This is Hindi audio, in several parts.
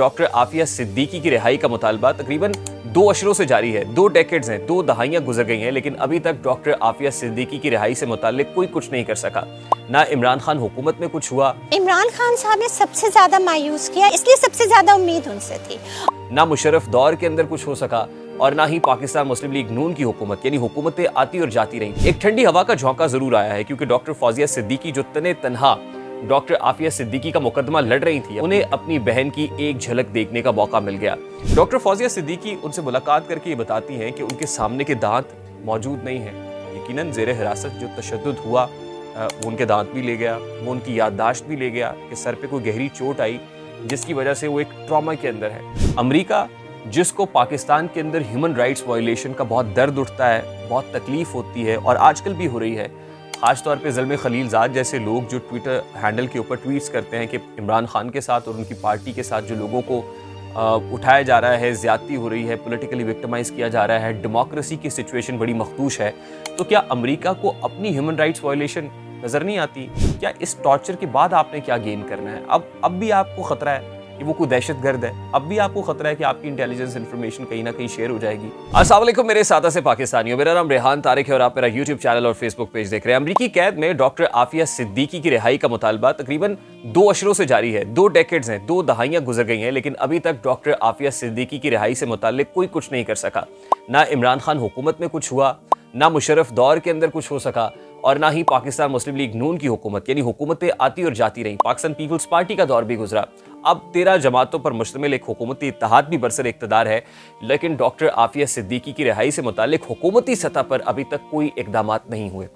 डॉक्टर आफिया सिद्दीकी की रिहाई का मुतालबा तकरीबन 2 अशरों से जारी है। 2 डेकेड्स हैं, 2 दहाइयां गुजर गई हैं, लेकिन अभी तक डॉक्टर आफिया सिद्दीकी की रिहाई से मुताल्लिक कोई कुछ नहीं कर सका। ना इमरान खान हुकूमत में कुछ हुआ, इमरान खान साहब ने सबसे ज्यादा मायूस किया, इसलिए सबसे ज्यादा उम्मीद उनसे थी। ना मुशर्रफ दौर के अंदर कुछ हो सका और ना ही पाकिस्तान मुस्लिम लीग नून की हुकूमत, यानी हुकूमतें आती और जाती रहीं। एक ठंडी हवा का झोंका जरूर आया है, क्योंकि डॉक्टर फौजिया सिद्दीकी जो तने तनहा डॉक्टर आफिया सिद्दीकी का मुकदमा लड़ रही थी, उन्हें अपनी बहन की एक झलक देखने का मौका मिल गया। डॉक्टर फौजिया सिद्दीकी उनसे मुलाकात करके ये बताती हैं कि उनके सामने के दांत मौजूद नहीं हैं। यकीनन ज़ेरे हिरासत जो तशद्दुद हुआ, वो उनके दांत भी ले गया, वो उनकी याददाश्त भी ले गया कि सर पे कोई गहरी चोट आई जिसकी वजह से वो एक ट्रॉमा के अंदर है। अमेरिका जिसको पाकिस्तान के अंदर ह्यूमन राइट्स वायलेशन का बहुत दर्द उठता है, बहुत तकलीफ होती है और आजकल भी हो रही है, खासतौर पे ज़ल्मे खलीलजाद जैसे लोग जो ट्विटर हैंडल के ऊपर ट्वीट्स करते हैं कि इमरान खान के साथ और उनकी पार्टी के साथ जो लोगों को उठाया जा रहा है, ज़्यादती हो रही है, पॉलिटिकली विक्टिमाइज़ किया जा रहा है, डेमोक्रेसी की सिचुएशन बड़ी मखदूश है, तो क्या अमेरिका को अपनी ह्यूमन राइट्स वायलेशन नज़र नहीं आती? क्या इस टॉर्चर के बाद आपने क्या गेन करना है? अब भी आपको ख़तरा है कि वो कोई दहशतगर्द है, अब भी आपको खतरा है कि आपकी इंटेलिजेंस इन्फॉर्मेशन कहीं ना कहीं शेयर हो जाएगी। अस्सलाम वालेकुम मेरे सादा से पाकिस्तानियों, मेरा नाम रेहान तारिक है और आप मेरा यूट्यूब चैनल और फेसबुक पेज देख रहे हैं। अमरीकी कैद में डॉक्टर आफिया सिद्दीकी की रिहाई का मुतालबा तकरीबन 2 अशरों से जारी है। 2 डेकेड्स हैं, 2 दहाइयां गुजर गई हैं, लेकिन अभी तक डॉक्टर आफिया सिद्दीकी की रिहाई से मुताल्लिक कोई कुछ नहीं कर सका। ना इमरान खान हुकूमत में कुछ हुआ, ना मुशर्रफ दौर के अंदर कुछ हो सका और ना ही पाकिस्तान मुस्लिम लीग नून की हुकूमत, यानी हुकूमतें आती और जाती रहीं। पाकिस्तान पीपल्स पार्टी का दौर भी गुजरा, अब 13 जमातों पर मुश्तमिल एक हुकूमती इत्तेहाद भी बरसर इक़्तिदार है, लेकिन डॉक्टर आफिया सिद्दीकी की रिहाई से मुताल्लिक हुकूमती सतह पर अभी तक कोई इक़दामात नहीं हुए।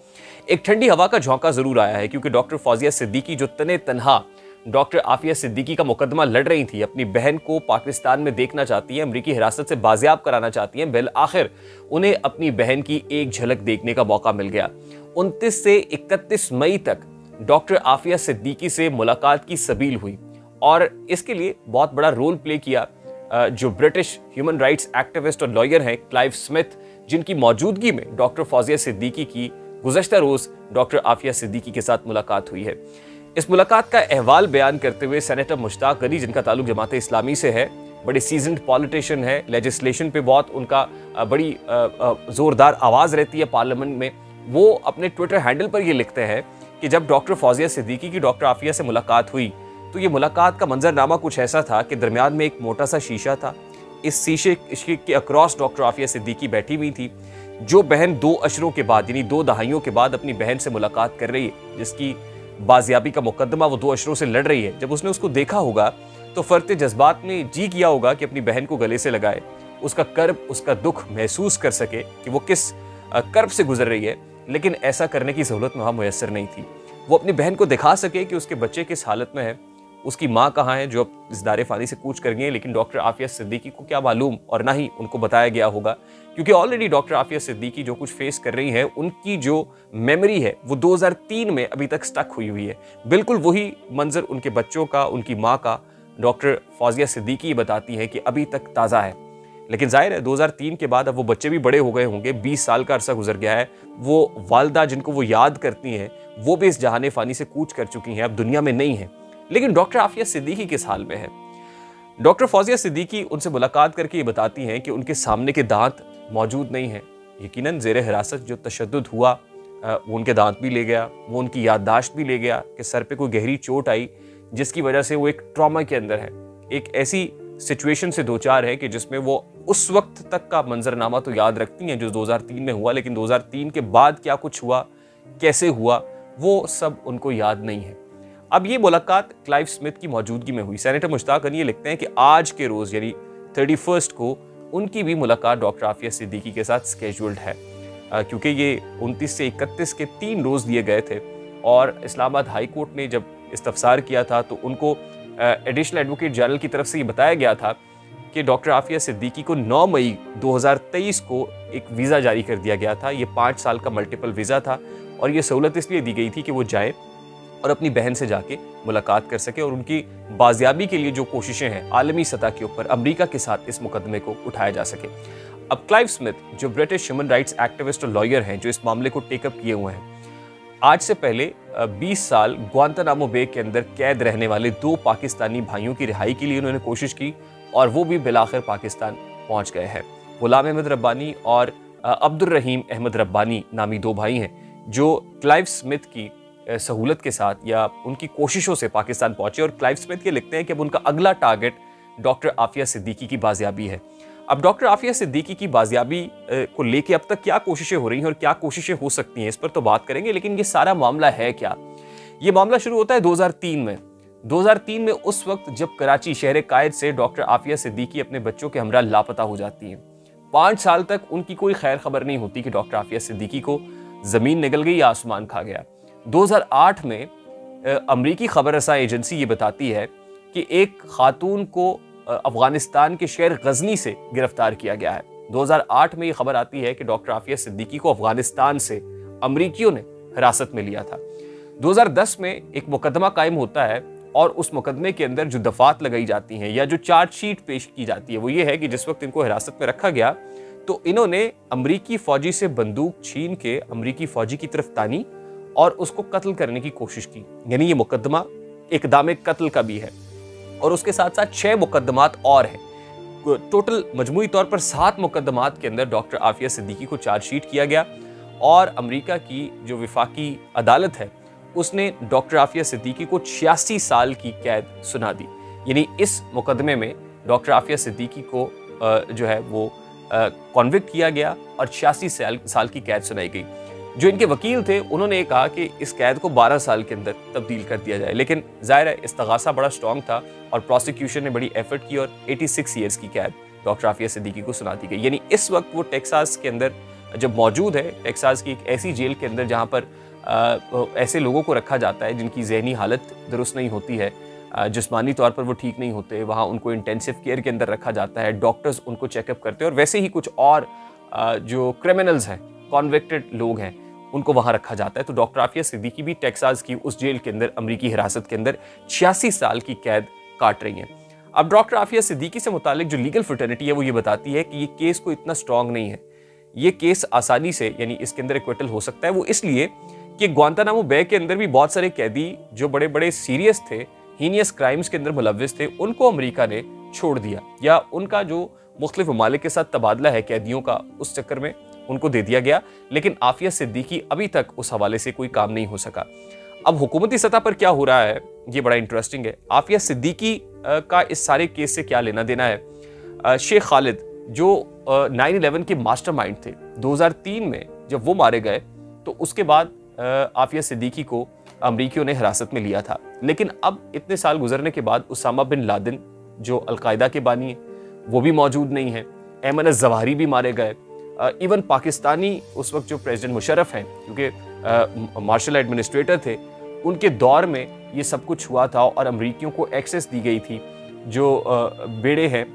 एक ठंडी हवा का झोंका जरूर आया है, क्योंकि डॉक्टर फौजिया सिद्दीकी जो तने तनहा डॉक्टर आफिया सिद्दीकी का मुकदमा लड़ रही थी, अपनी बहन को पाकिस्तान में देखना चाहती हैं, अमरीकी हिरासत से बाजियाब कराना चाहती हैं, बिल आखिर उन्हें अपनी बहन की एक झलक देखने का मौका मिल गया। 29 से 31 मई तक डॉक्टर आफिया सिद्दीकी से मुलाकात की सबील हुई और इसके लिए बहुत बड़ा रोल प्ले किया जो ब्रिटिश ह्यूमन राइट्स एक्टिविस्ट और लॉयर हैं क्लाइव स्मिथ, जिनकी मौजूदगी में डॉक्टर फौजिया सिद्दीकी की गुज़श्ता रोज़ डॉक्टर आफिया सिद्दीकी के साथ मुलाकात हुई है। इस मुलाकात का अहवाल बयान करते हुए सेनेटर मुश्ताक अली, जिनका ताल्लुक जमात इस्लामी से है, बड़े सीजन्ड पॉलिटिशियन है, लेजिस्लेशन पे बहुत उनका बड़ी ज़ोरदार आवाज़ रहती है पार्लियामेंट में, वो अपने ट्विटर हैंडल पर ये लिखते हैं कि जब डॉक्टर फौजिया सिद्दीकी की डॉक्टर आफिया से मुलाकात हुई तो ये मुलाकात का मंजरनामा कुछ ऐसा था कि दरमियान में एक मोटा सा शीशा था। इस शीशे के अक्रॉस डॉक्टर आफिया सिद्दीकी बैठी हुई थी, जो बहन 2 अशरों के बाद यानी 2 दहाइयों के बाद अपनी बहन से मुलाकात कर रही है, जिसकी बाजियाबी का मुकदमा वो 2 अशरों से लड़ रही है। जब उसने उसको देखा होगा तो फरते जज्बात में जी किया होगा कि अपनी बहन को गले से लगाए, उसका कर्ब, उसका दुख महसूस कर सके कि वो किस कर्ब से गुजर रही है, लेकिन ऐसा करने की सहूलत वहाँ मुयस्सर नहीं थी। वो अपनी बहन को दिखा सके कि उसके बच्चे किस हालत में है, उसकी माँ कहाँ है जो अब इस दारे फानी से कूच कर गई है, लेकिन डॉक्टर आफिया सिद्दीकी को क्या मालूम और ना ही उनको बताया गया होगा, क्योंकि ऑलरेडी डॉक्टर आफिया सिद्दीकी जो कुछ फेस कर रही हैं, उनकी जो मेमोरी है वो 2003 में अभी तक स्टक हुई है। बिल्कुल वही मंजर उनके बच्चों का, उनकी माँ का डॉक्टर फौजिया सिद्दीकी बताती है कि अभी तक ताज़ा है। लेकिन जाहिर है 2003 के बाद अब वो बच्चे भी बड़े हो गए होंगे, 20 साल का अरसा गुजर गया है, वो वालदा जिनको वो याद करती हैं वो भी इस जहाने फ़ानी से कूच कर चुकी हैं, अब दुनिया में नहीं है। लेकिन डॉक्टर आफिया सिद्दीकी किस हाल में है? डॉक्टर फौजिया सिद्दीकी उनसे मुलाकात करके ये बताती हैं कि उनके सामने के दांत मौजूद नहीं हैं। यकीनन ज़ेरे हिरासत जो तशद्दुद हुआ, वो उनके दांत भी ले गया, वो उनकी याददाश्त भी ले गया कि सर पे कोई गहरी चोट आई जिसकी वजह से वो एक ट्रॉमा के अंदर है, एक ऐसी सिचुएशन से दो चार है कि जिसमें वो उस वक्त तक का मंजरनामा तो याद रखती हैं जो 2003 में हुआ, लेकिन 2003 के बाद क्या कुछ हुआ, कैसे हुआ, वो सब उनको याद नहीं है। अब ये मुलाकात क्लाइव स्मिथ की मौजूदगी में हुई। सेनेटर मुश्ताक अली ये लिखते हैं कि आज के रोज़ यानी 31 को उनकी भी मुलाकात डॉक्टर आफिया सिद्दीकी के साथ स्केड्यूल्ड है, क्योंकि ये 29 से 31 के 3 रोज़ दिए गए थे और इस्लामाबाद हाई कोर्ट ने जब इस्तफसार किया था तो उनको एडिशनल एडवोकेट जनरल की तरफ से ये बताया गया था कि डॉक्टर आफिया सिद्दीकी को 9 मई 2023 को एक वीज़ा जारी कर दिया गया था। ये 5 साल का मल्टीपल वीज़ा था और ये सहूलत इसलिए दी गई थी कि वो जाए और अपनी बहन से जाके मुलाकात कर सके और उनकी बाजियाबी के लिए जो कोशिशें हैं आलमी सतह के ऊपर अमेरिका के साथ इस मुकदमे को उठाया जा सके। अब क्लाइव स्मिथ जो ब्रिटिश ह्यूमन राइट्स एक्टिविस्ट और लॉयर हैं जो इस मामले को टेकअप किए हुए हैं, आज से पहले 20 साल ग्वांतानामो बे के अंदर कैद रहने वाले 2 पाकिस्तानी भाइयों की रिहाई के लिए उन्होंने कोशिश की और वो भी बिलाखिर पाकिस्तान पहुंच गए हैं। गुलाम अहमद रब्बानी और अब्दुल रहीम अहमद रब्बानी नामी 2 भाई हैं जो क्लाइव स्मिथ की सहूलत के साथ या उनकी कोशिशों से पाकिस्तान पहुंचे। और क्लाइव स्मिथ ये लिखते हैं कि अब उनका अगला टारगेट डॉक्टर आफिया सिद्दीकी की बाजियाबी है। अब डॉक्टर आफिया सिद्दीकी की बाजियाबी को लेके अब तक क्या कोशिशें हो रही हैं और क्या कोशिशें हो सकती हैं, इस पर तो बात करेंगे। लेकिन ये सारा मामला है क्या? ये मामला शुरू होता है 2003 में। 2003 में उस वक्त जब कराची शहर कायद से डॉक्टर आफिया सिद्दीकी अपने बच्चों के हमरा लापता हो जाती हैं। 5 साल तक उनकी कोई खैर खबर नहीं होती कि डॉक्टर आफिया सिद्दीकी को जमीन निगल गई या आसमान खा गया। 2008 में अमरीकी खबररसा एजेंसी ये बताती है कि एक खातून को अफगानिस्तान के शहर गजनी से गिरफ्तार किया गया है। 2008 में ये खबर आती है कि डॉक्टर आफिया सिद्दीकी को अफगानिस्तान से अमरीकियों ने हिरासत में लिया था। 2010 में एक मुकदमा कायम होता है और उस मुकदमे के अंदर जो दफात लगाई जाती हैं या जो चार्जशीट पेश की जाती है वो ये है कि जिस वक्त इनको हिरासत में रखा गया तो इन्होंने अमरीकी फौजी से बंदूक छीन के अमरीकी फौजी की तरफ तानी और उसको कत्ल करने की कोशिश की। यानी ये मुकदमा इक़दाम कत्ल का भी है और उसके साथ साथ 6 मुकदमात और हैं। टोटल मजमूई तौर पर 7 मुकदमात के अंदर डॉक्टर आफिया सिद्दीकी को चार्जशीट किया गया और अमेरिका की जो विफाकी अदालत है उसने डॉक्टर आफिया सिद्दीकी को 86 साल की कैद सुना दी। यानी इस मुकदमे में डॉक्टर आफिया सिद्दीकी को जो है वो कॉन्विक्ट किया गया और 86 साल की कैद सुनाई गई। जो इनके वकील थे उन्होंने कहा कि इस कैद को 12 साल के अंदर तब्दील कर दिया जाए, लेकिन जाहिर है इस्तगासा बड़ा स्ट्रॉन्ग था और प्रोसिक्यूशन ने बड़ी एफर्ट की और 86 ईयर्स की कैद डॉक्टर आफिया सिद्दीकी को सुना दी गई। यानी इस वक्त वो टेक्सास के अंदर जब मौजूद है, टेक्सास की एक ऐसी जेल के अंदर जहाँ पर ऐसे लोगों को रखा जाता है जिनकी जहनी हालत दुरुस्त नहीं होती है, जिस्मानी तौर पर वो ठीक नहीं होते, वहाँ उनको इंटेंसिव केयर के अंदर रखा जाता है, डॉक्टर्स उनको चेकअप करते हैं और वैसे ही कुछ और जो क्रिमिनल्स हैं, कॉन्विक्टेड लोग हैं, उनको वहाँ रखा जाता है। तो डॉक्टर आफिया सिद्दीकी भी टेक्सास की उस जेल के अंदर अमरीकी हिरासत के अंदर 86 साल की कैद काट रही हैं। अब डॉक्टर आफिया सिद्दीकी से मुतालिक जो लीगल फ्रेटर्निटी है वो ये बताती है कि ये केस को इतना स्ट्रॉन्ग नहीं है, ये केस आसानी से यानी इसके अंदर एक्विटल हो सकता है। वो इसलिए कि ग्वांतानामो बे के अंदर भी बहुत सारे कैदी जो बड़े बड़े सीरियस थे, हीनियस क्राइम्स के अंदर मुलव्विस थे, उनको अमेरिका ने छोड़ दिया या उनका जो मुख्तलिफ ममालिक के साथ तबादला है कैदियों का, उस चक्कर में उनको दे दिया गया। लेकिन आफिया सिद्दीकी अभी तक उस हवाले से कोई काम नहीं हो सका। अब हुकूमती सतह पर क्या हो रहा है ये बड़ा इंटरेस्टिंग है। आफिया सिद्दीकी का इस सारे केस से क्या लेना देना है? शेख खालिद जो 9/11 के मास्टरमाइंड थे, 2003 में जब वो मारे गए तो उसके बाद आफिया सिद्दीकी को अमरीकियों ने हिरासत में लिया था। लेकिन अब इतने साल गुजरने के बाद उसामा बिन लादेन जो अलकायदा के बानी है वो भी मौजूद नहीं है, ऐमन अज़-ज़वाहिरी भी मारे गए, इवन पाकिस्तानी उस वक्त जो प्रेसिडेंट मुशर्रफ हैं, क्योंकि मार्शल एडमिनिस्ट्रेटर थे, उनके दौर में ये सब कुछ हुआ था और अमरीकियों को एक्सेस दी गई थी, जो बेड़े हैं,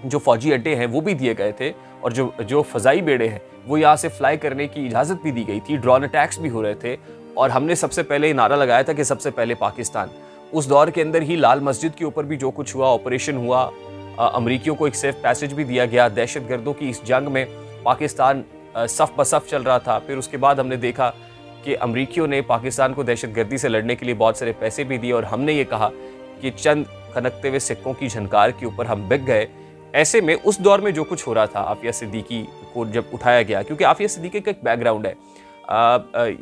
जो फौजी अड्डे हैं वो भी दिए गए थे और जो फ़ज़ाई बेड़े हैं वो यहाँ से फ्लाई करने की इजाज़त भी दी गई थी, ड्रोन अटैक्स भी हो रहे थे और हमने सबसे पहले नारा लगाया था कि सबसे पहले पाकिस्तान। उस दौर के अंदर ही लाल मस्जिद के ऊपर भी जो कुछ हुआ, ऑपरेशन हुआ, अमरीकियों को एक सेफ पैसेज भी दिया गया। दहशतगर्दों की इस जंग में पाकिस्तान सफ बसफ चल रहा था। फिर उसके बाद हमने देखा कि अमरीकियों ने पाकिस्तान को दहशतगर्दी से लड़ने के लिए बहुत सारे पैसे भी दिए और हमने ये कहा कि चंद खनकते हुए सिक्कों की झनकार के ऊपर हम बिक गए। ऐसे में उस दौर में जो कुछ हो रहा था, आफिया सिद्दीकी को जब उठाया गया, क्योंकि आफिया सिद्दीकी का एक बैकग्राउंड है,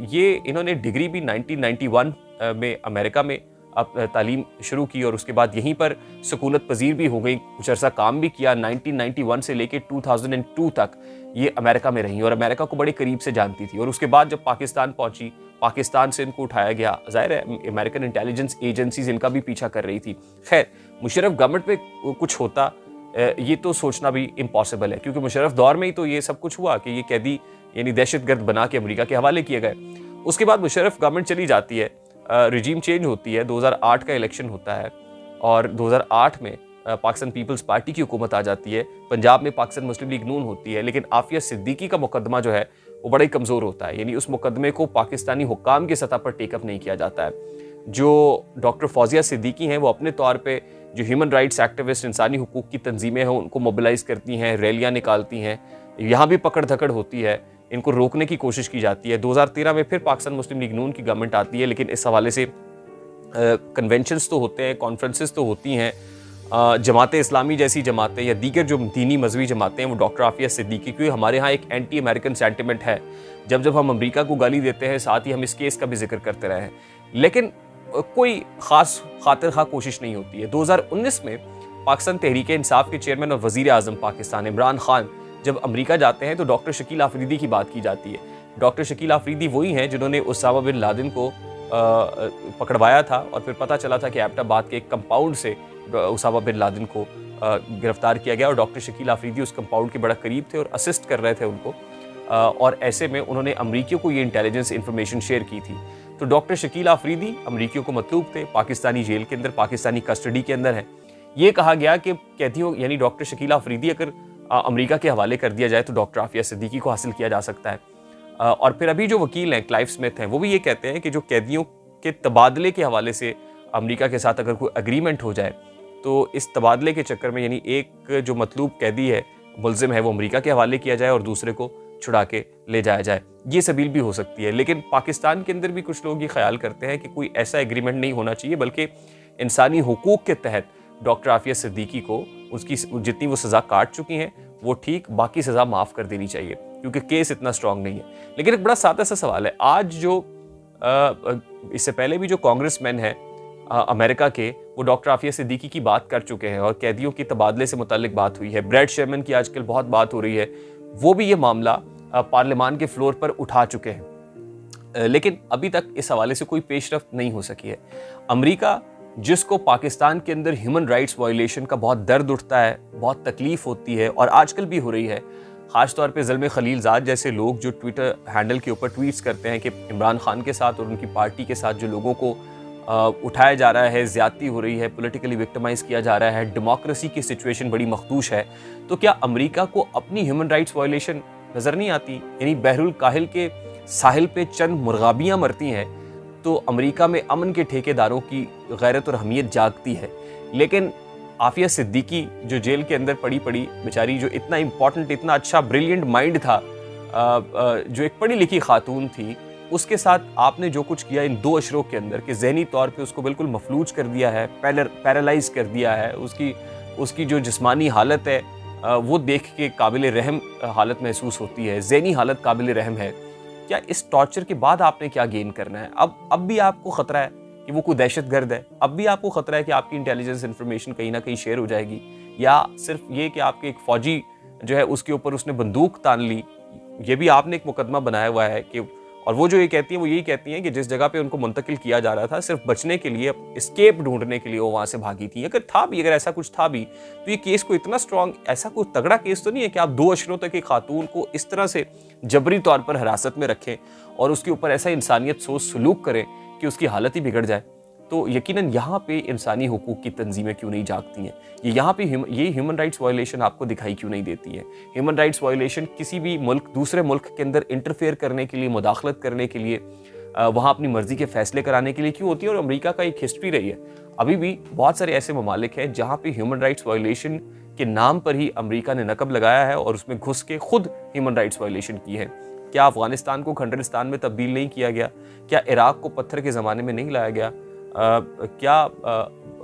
ये इन्होंने डिग्री भी 1991 में अमेरिका में तालीम शुरू की और उसके बाद यहीं पर सुकूनत पजीर भी हो गई, कुछ अर्सा काम भी किया। 1991 से लेके 2002 तक ये अमेरिका में रही और अमेरिका को बड़े करीब से जानती थी। और उसके बाद जब पाकिस्तान पहुंची, पाकिस्तान से इनको उठाया गया, जाहिर है अमेरिकन इंटेलिजेंस एजेंसीज इनका भी पीछा कर रही थी। खैर, मुशर्रफ गवर्नमेंट में कुछ होता ये तो सोचना भी इम्पॉसिबल है, क्योंकि मुशर्रफ दौर में ही तो ये सब कुछ हुआ कि ये कैदी यानी दहशतगर्द बना के अमेरिका के हवाले किए गए। उसके बाद मुशर्रफ गवर्नमेंट चली जाती है, रिजीम चेंज होती है, 2008 का इलेक्शन होता है और 2008 में पाकिस्तान पीपल्स पार्टी की हुकूमत आ जाती है। पंजाब में पाकिस्तान मुस्लिम लीग नून होती है, लेकिन आफिया सिद्दीकी का मुकदमा जो है वो बड़ा ही कमज़ोर होता है, यानी उस मुकदमे को पाकिस्तानी हुक्काम की सतह पर टेकअप नहीं किया जाता है। जो डॉक्टर फौजिया सिद्दीकी हैं वो अपने तौर पे जो ह्यूमन राइट्स एक्टिविस्ट, इंसानी हुकूक की तंजीमें हैं उनको मोबिलाइज़ करती हैं, रैलियाँ निकालती हैं, यहाँ भी पकड़ धकड़ होती है, इनको रोकने की कोशिश की जाती है। 2013 में फिर पाकिस्तान मुस्लिम लीग नून की गवर्नमेंट आती है, लेकिन इस हवाले से कन्वेंशंस तो होते हैं, कॉन्फ्रेंसेस तो होती हैं। जमात इस्लामी जैसी जमातें या दीगर जो दीनी मजहबी जमातें हैं वो डॉक्टर आफिया सिद्दीकी, क्योंकि हमारे यहाँ एक एंटी अमेरिकन सेंटिमेंट है, जब जब हम अमेरिका को गाली देते हैं साथ ही हम इस केस का भी जिक्र करते रहे हैं, लेकिन कोई ख़ास खातिर खा कोशिश नहीं होती है। 2019 में पाकिस्तान तहरीक इंसाफ के चेयरमैन और वज़ीर आज़म पाकिस्तान इमरान खान जब अमेरिका जाते हैं तो डॉक्टर शकील आफरीदी की बात की जाती है। डॉक्टर शकील आफरीदी वही हैं जिन्होंने उसामा बिन लादेन को पकड़वाया था और फिर पता चला था कि एबटाबाद के एक कंपाउंड से उसामा बिन लादेन को गिरफ्तार किया गया और डॉक्टर शकील आफरीदी उस कंपाउंड के बड़ा करीब थे और असिस्ट कर रहे थे उनको, और ऐसे में उन्होंने अमरीकियों को ये इंटेलिजेंस इंफॉर्मेशन शेयर की थी। तो डॉक्टर शकील आफरीदी अमरीकियों को मतलूब थे, पाकिस्तानी जेल के अंदर, पाकिस्तानी कस्टडी के अंदर हैं। ये कहा गया कि कैदियों यानी डॉक्टर शकील आफरीदी अगर अमरीका के हवाले कर दिया जाए तो डॉक्टर आफिया सिद्दीकी को हासिल किया जा सकता है। और फिर अभी जो वकील हैं क्लाइव स्मिथ हैं, वो भी ये कहते हैं कि जो कैदियों के तबादले के हवाले से अमरीका के साथ अगर कोई अग्रीमेंट हो जाए तो इस तबादले के चक्कर में यानी एक जो मतलूब कैदी है, मुल्जिम है, वो अमरीका के हवाले किया जाए और दूसरे को छुड़ा के ले जाया जाए। ये सबील भी हो सकती है, लेकिन पाकिस्तान के अंदर भी कुछ लोग ये ख्याल करते हैं कि कोई ऐसा एग्रीमेंट नहीं होना चाहिए, बल्कि इंसानी हुकूक के तहत डॉक्टर आफिया सिद्दीकी को उसकी जितनी वो सज़ा काट चुकी हैं वो ठीक, बाकी सज़ा माफ़ कर देनी चाहिए क्योंकि केस इतना स्ट्रॉन्ग नहीं है। लेकिन एक बड़ा सादा सा सवाल है, आज जो इससे पहले भी जो कांग्रेसमैन हैं अमेरिका के, वो डॉक्टर आफिया सिद्दीकी की बात कर चुके हैं और कैदियों की तबादले से मुतालिक बात हुई है। ब्रैड शेरमैन की आजकल बहुत बात हो रही है, वो भी ये मामला पार्लियामान के फ्लोर पर उठा चुके हैं, लेकिन अभी तक इस हवाले से कोई पेशरफ्त नहीं हो सकी है। अमेरिका जिसको पाकिस्तान के अंदर ह्यूमन राइट्स वायलेशन का बहुत दर्द उठता है, बहुत तकलीफ होती है और आजकल भी हो रही है, ख़ास तौर पे ज़ल्मे खलीलज़ाद जैसे लोग जो ट्विटर हैंडल के ऊपर ट्वीट्स करते हैं कि इमरान खान के साथ और उनकी पार्टी के साथ जो लोगों को उठाया जा रहा है, ज़्यादती हो रही है, पॉलिटिकली विक्टिमाइज़ किया जा रहा है, डेमोक्रेसी की सिचुएशन बड़ी मखदूश है, तो क्या अमेरिका को अपनी ह्यूमन राइट्स वायलेशन नज़र नहीं आती? यानी बहरुल काहिल के साहिल पे चंद मुर्गाबियाँ मरती हैं तो अमेरिका में अमन के ठेकेदारों की गैरत और हमीयत जागती है, लेकिन आफिया सिद्दीकी जो जेल के अंदर पड़ी बेचारी, जो इतना इंपॉर्टेंट, इतना अच्छा ब्रिलियंट माइंड था, जो एक पढ़ी लिखी खातून थी, उसके साथ आपने जो कुछ किया इन 2 अशरों के अंदर कि जहनी तौर पे उसको बिल्कुल मफलूज कर दिया है, पैरालाइज कर दिया है, उसकी जो जिस्मानी हालत है वो देख के काबिल रहम हालत महसूस होती है, जहनी हालत काबिल रहम है। क्या इस टॉर्चर के बाद आपने क्या गेन करना है? अब भी आपको ख़तरा है कि वो कोई दहशतगर्द है, अब भी आपको ख़तरा है कि आपकी इंटेलिजेंस इन्फॉर्मेशन कहीं ना कहीं शेयर हो जाएगी, या सिर्फ ये कि आपके एक फ़ौजी जो है उसके ऊपर उसने बंदूक तान ली, ये भी आपने एक मुकदमा बनाया हुआ है कि, और वो जो ये कहती हैं वो यही कहती हैं कि जिस जगह पे उनको मुंतकिल किया जा रहा था सिर्फ बचने के लिए, एस्केप ढूंढने के लिए वो वहाँ से भागी थी। अगर ऐसा कुछ था भी तो ये केस को इतना स्ट्रॉन्ग, ऐसा कोई तगड़ा केस तो नहीं है कि आप 2 अशरों तक एक खातून को इस तरह से जबरी तौर पर हिरासत में रखें और उसके ऊपर ऐसा इंसानियत सोच सलूक करें कि उसकी हालत ही बिगड़ जाए। तो यकीनन यहाँ पे इंसानी हुकूक की तंजीमें क्यों नहीं जागती हैं? ये यहाँ पे ये ह्यूमन राइट्स वायलेशन आपको दिखाई क्यों नहीं देती है? ह्यूमन राइट्स वायलेशन किसी भी मुल्क, दूसरे मुल्क के अंदर इंटरफेयर करने के लिए, मुदाखलत करने के लिए, वहाँ अपनी मर्जी के फैसले कराने के लिए क्यों होती है? और अमेरिका का एक हिस्ट्री रही है, अभी भी बहुत सारे ऐसे ममालिक हैं जहाँ पे ह्यूमन राइट्स वायलेशन के नाम पर ही अमेरिका ने नकब लगाया है और उसमें घुस के खुद ह्यूमन राइट्स वायलेशन की है। क्या अफगानिस्तान को खंडरिस्तान में तब्दील नहीं किया गया? क्या इराक को पत्थर के ज़माने में नहीं लाया गया? क्या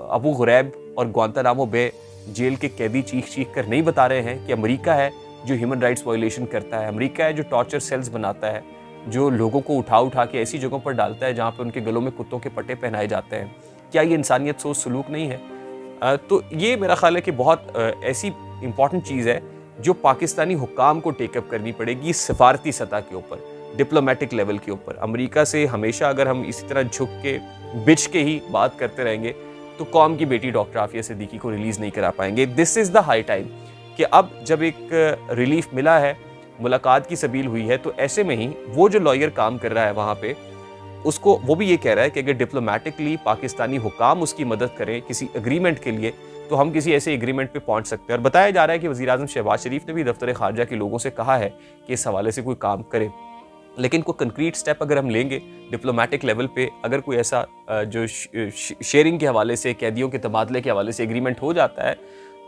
अबू गुरैब और ग्वांतानामो बे जेल के कैदी चीख कर नहीं बता रहे हैं कि अमेरिका है जो ह्यूमन राइट्स वायलेशन करता है, अमेरिका है जो टॉर्चर सेल्स बनाता है, जो लोगों को उठा के ऐसी जगहों पर डालता है जहाँ पर उनके गलों में कुत्तों के पट्टे पहनाए जाते हैं? क्या ये इंसानियत सोच सलूक नहीं है? तो ये मेरा ख्याल है कि बहुत ऐसी इंपॉर्टेंट चीज़ है जो पाकिस्तानी हुक्काम को टेकअप करनी पड़ेगी सफारती सतह के ऊपर, डिप्लोमेटिक लेवल के ऊपर। अमेरिका से हमेशा अगर हम इसी तरह झुक के बिच के ही बात करते रहेंगे तो कौम की बेटी डॉक्टर आफिया सिद्दीकी को रिलीज़ नहीं करा पाएंगे। This is the high time कि अब जब एक रिलीफ मिला है, मुलाकात की सबील हुई है, तो ऐसे में ही वो जो लॉयर काम कर रहा है वहाँ पे, उसको वो भी ये कह रहा है कि अगर डिप्लोमेटिकली पाकिस्तानी हुकाम उसकी मदद करें किसी एग्रीमेंट के लिए तो हम किसी ऐसे एग्रीमेंट पे पहुंच सकते हैं। और बताया जा रहा है कि वज़ीर आज़म शहबाज शरीफ ने भी दफ्तर खारजा के लोगों से कहा है कि इस हवाले से कोई काम करे, लेकिन कोई कंक्रीट स्टेप अगर हम लेंगे डिप्लोमेटिक लेवल पे, अगर कोई ऐसा जो शेयरिंग के हवाले से, कैदियों के तबादले के हवाले से एग्रीमेंट हो जाता है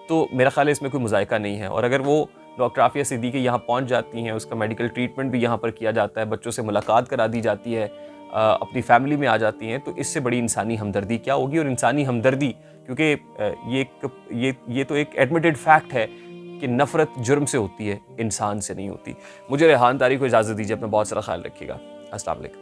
तो मेरा ख्याल है इसमें कोई मुज़ायका नहीं है। और अगर वो डॉक्टर आफिया सिद्दीकी यहाँ पहुँच जाती हैं, उसका मेडिकल ट्रीटमेंट भी यहाँ पर किया जाता है, बच्चों से मुलाकात करा दी जाती है, अपनी फैमिली में आ जाती हैं, तो इससे बड़ी इंसानी हमदर्दी क्या होगी। और इंसानी हमदर्दी, क्योंकि ये तो एक एडमिटेड फैक्ट है कि नफ़रत जुर्म से होती है, इंसान से नहीं होती। मुझे रेहान तारी को इजाज़त दीजिए, अपना बहुत सारा ख्याल रखिएगा। अस्सलाम वालेकुम।